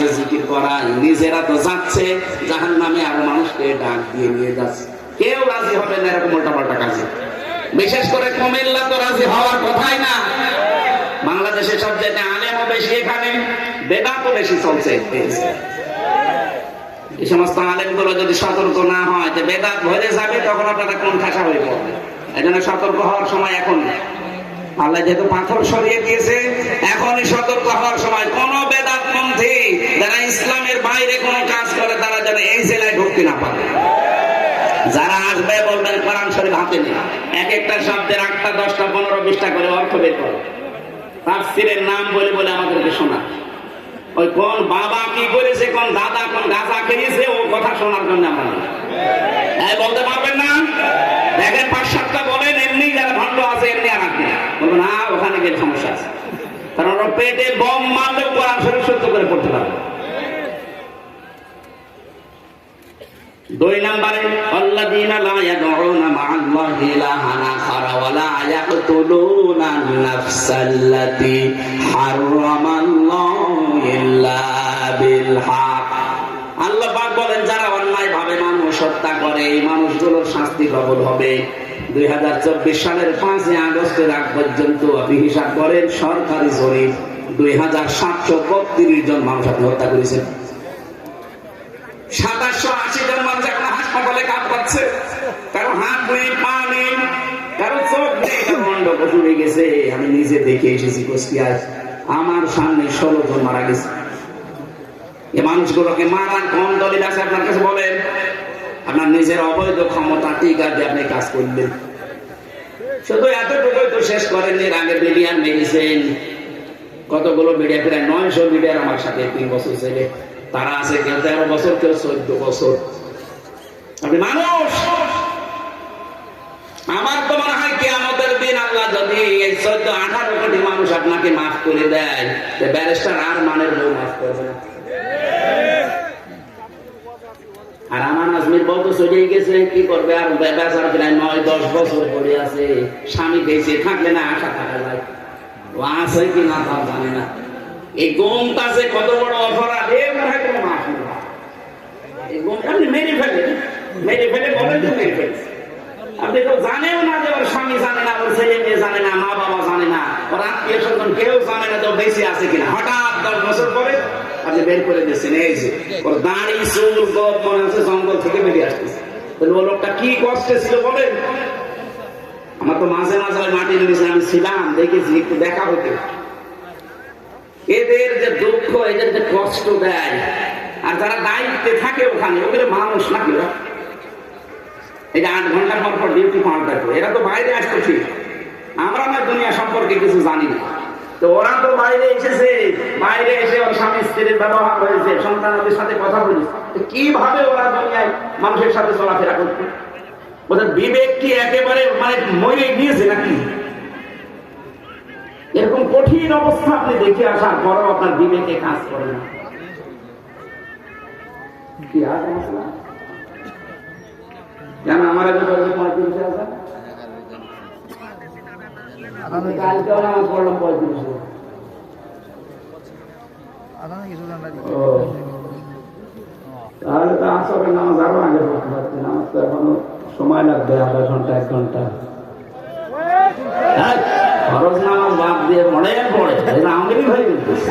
ওয়াজে জিকির করা, নিজেরা তো যাচ্ছে জাহান্নামে, আর মানুষকে ডাক দিয়ে নিয়ে যাচ্ছে। কেউ রাজি হবে না এরকম উল্টাপাল্টা কাজে। বিশেষ করে কুমিল্লা তো রাজি হওয়ার কথাই না। বাংলাদেশের সব জায়গায় আলেমও বেশি, এখানে বেদাতও বেশি চলছে। এই সমস্ত আলেমগুলো যদি সতর্ক না হয় যে বেদাত ভরে যাবে, তখন আপনারা কোন ঠাসা হয়ে পড়বে। এই জন্য সতর্ক হওয়ার সময় এখন। আল্লাহ যেহেতু পাথর সরিয়ে দিয়েছে, এখনই সতর্ক হওয়ার সময়। কোন বেদাতপন্থী যারা ইসলামের বাইরে কোন কাজ করে, তারা যেন এই জেলায় ঢুকতে না পারে। যারা আসবে বলবেন কোরআন শরীফ হাতে নিয়ে এক একটা শব্দের 8টা 10টা 15 20টা করে অর্থ বের করে তাফসীরের নাম বলে বলে আমাদেরকে শোনা। ওই কোন বাবা কি করেছে, কোন দাদা কোন গাঁজা খেয়েছে, ও কথা শোনার জন্য আমরা বলতে পারবেন না। দেখেন 5-7টা বলেন, এমনি যারা ভণ্ড আছে এমনি আর আপনি বলবেন না, ওখানে গেলে সমস্যা আছে। কারণ ওর পেটে বম মারলেও কোরআন শরীফ সত্য করে পড়তে পারবে। 2 নম্বরে আল্লাযীনা লা ইয়াদউনা মা'আল্লাহি ইলাহান আখারা ওয়া লা ইয়াকতুলুনা আন-নাফসাল্লাতী হারামাল্লাহু ইল্লা বিল হক। আল্লাহ পাক বলেন, যারা অন্যায়ভাবে মানুষ হত্যা করে, এই মানুষগুলোর শাস্তি প্রবল হবে। 2024 সালের 5 আগস্টের আগ পর্যন্ত আপনি হিসাব করেন, সরকারি জরিপ 2732 জন মানুষ আপনি হত্যা করেছেন। 2780 জন মানুষ এখন হাসপাতালে কাঁদছে। কারো হাত নেই, পা নেই, কারো চোখ নেই, কারো অন্ধ পশু হয়ে গেছে। আমি নিজে দেখে এসেছি কুষ্টিয়ায়, আমার সামনে 16 জন মারা গেছে। এই মানুষগুলোকে মারার কোন দলিল আছে আপনার কাছে বলেন? আপনার নিজের অবৈধ ক্ষমতা টিকা দিয়ে আপনি কাজ করলেন। শুধু এতটুকুই তো শেষ করেন। এর আগে বিলিয়ন মেডিসিন কতগুলো মিডিয়া, প্রায় 900 মিডিয়ার আমার সাথে 3 বছর ছেলে, তারা আছে কেউ 13 বছর, কেউ 14 বছর। আপনি মানুষ। আমার তো মনে হয় কিয়ামতের দিন আল্লাহ যদি এই 14-18 কোটি মানুষ আপনাকে মাফ করে দেয়, ব্যারিস্টার আর মানের বউ মাফ করবে না। আর আমার আজমির বউ তো চলেই গেছে, কি করবে? আর বেচারা প্রায় 9-10 বছর পরে আছে। স্বামী বেঁচে থাকলে না আশা থাকা যায়, ও আছে কি না তা জানে না। এই গমটা যে কত বড় অপরাধ, এর মনে হয় কোনো মাফ নেই। এই গমটা আপনি মেরে ফেলে বলেন তো মেরে ফেলছে। আপনি তো জানেও না যে ওর স্বামী জানে না, ওর ছেলে মেয়ে জানে না, মা বাবা জানে না, ওর আত্মীয় স্বজন কেউ জানে না তো বেঁচে আছে কিনা। হঠাৎ 10 বছর পরে আপনি বের করে দিচ্ছেন, এই যে ওর দাড়ি চুল গপ মনে হচ্ছে জঙ্গল থেকে বেরিয়ে আসতেছে। তাহলে ও লোকটা কি কষ্টে ছিল বলেন? আমার তো মাঝে মাঝে ওই মাটির নিচে আমি ছিলাম, দেখেছি, একটু দেখা হতো। এদের যে দুঃখ, এদের যে কষ্ট দেয়, আর যারা দায়িত্বে থাকে ওখানে, ওগুলো মানুষ নাকি? এই যে 8 ঘন্টার পর ডিউটি পাল্টা করে, এরা তো বাইরে আসতো ঠিক। আমরা না দুনিয়া সম্পর্কে কিছু জানি না, তো ওরা তো বাইরে এসেছে, বাইরে এসে ওর স্বামী স্ত্রীর ব্যবহার হয়েছে, সন্তানদের সাথে কথা বলেছে। কিভাবে ওরা দুনিয়ায় মানুষের সাথে চলাফেরা করছে? ওদের বিবেক কি একেবারে মানে মরে গিয়েছে নাকি? এরকম কঠিন অবস্থা আপনি দেখে আসার পরও আপনার বিবেকে কাজ করে না। কি আর মশলা কেন আমার আগে 35 আছে, কালকে আমার পড়লাম 35। তাহলে তো আসরের নামাজ আরো আগে পড়তে পারছি। নামাজ তো এখনো সময় লাগবে, আধা ঘন্টা 1 ঘন্টা। ফরজ নামাজ বাদ দিয়ে পড়ে আমলি হয়ে গেছে।